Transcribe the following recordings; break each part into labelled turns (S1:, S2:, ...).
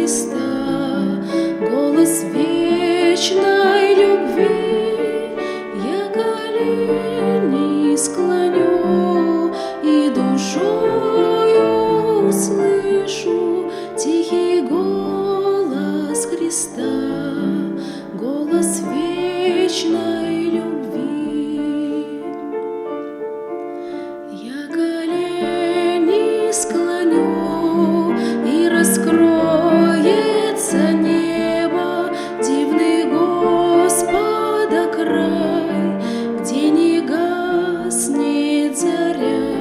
S1: Христа, голос вечной любви. Я колени склоню и душою услышу тихий голос Христа, голос вечной любви. Я колени склоню, и раскроется небо, дивный Господа край, где не гаснет заря,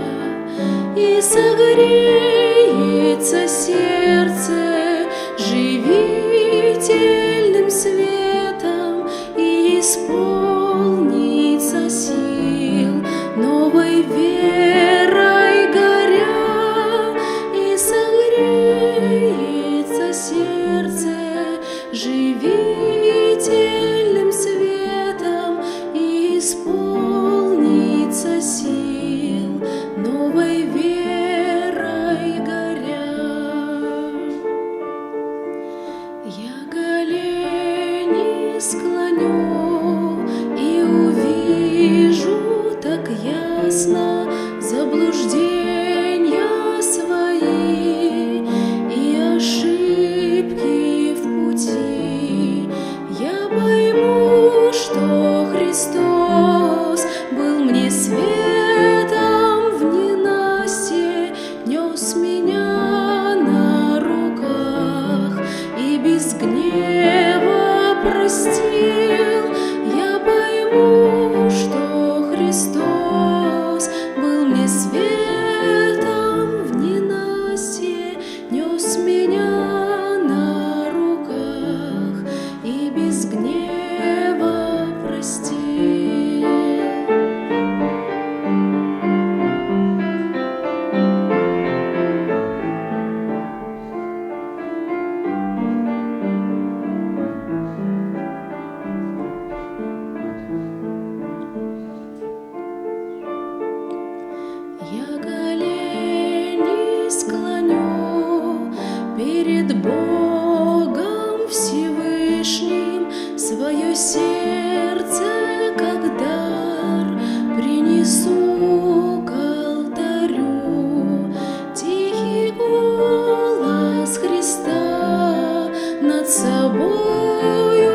S1: и согреется сердце живительным светом, и исполнится сил новой верой горя, и согреется сердце живительным светом, и исполнится сил новой верой горя. Я колени склоню и увижу так ясно заблуждения свои и ошибки в пути. Я пойму, что Христос был мне светом в ненастье, нес меня на руках и без гнева простил. Я пойму, что Христос был мне светом в ненастье, нес меня на руках и без гнева простил. Я колени склоню перед Богом Всевышним, свое сердце как дар принесу к алтарю. Тихий голос Христа над собою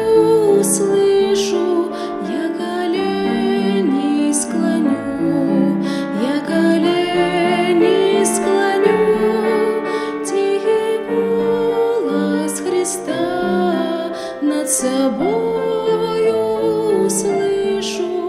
S1: услышу. Я колени склоню, я колени склоню, тихий голос Христа над собою услышу.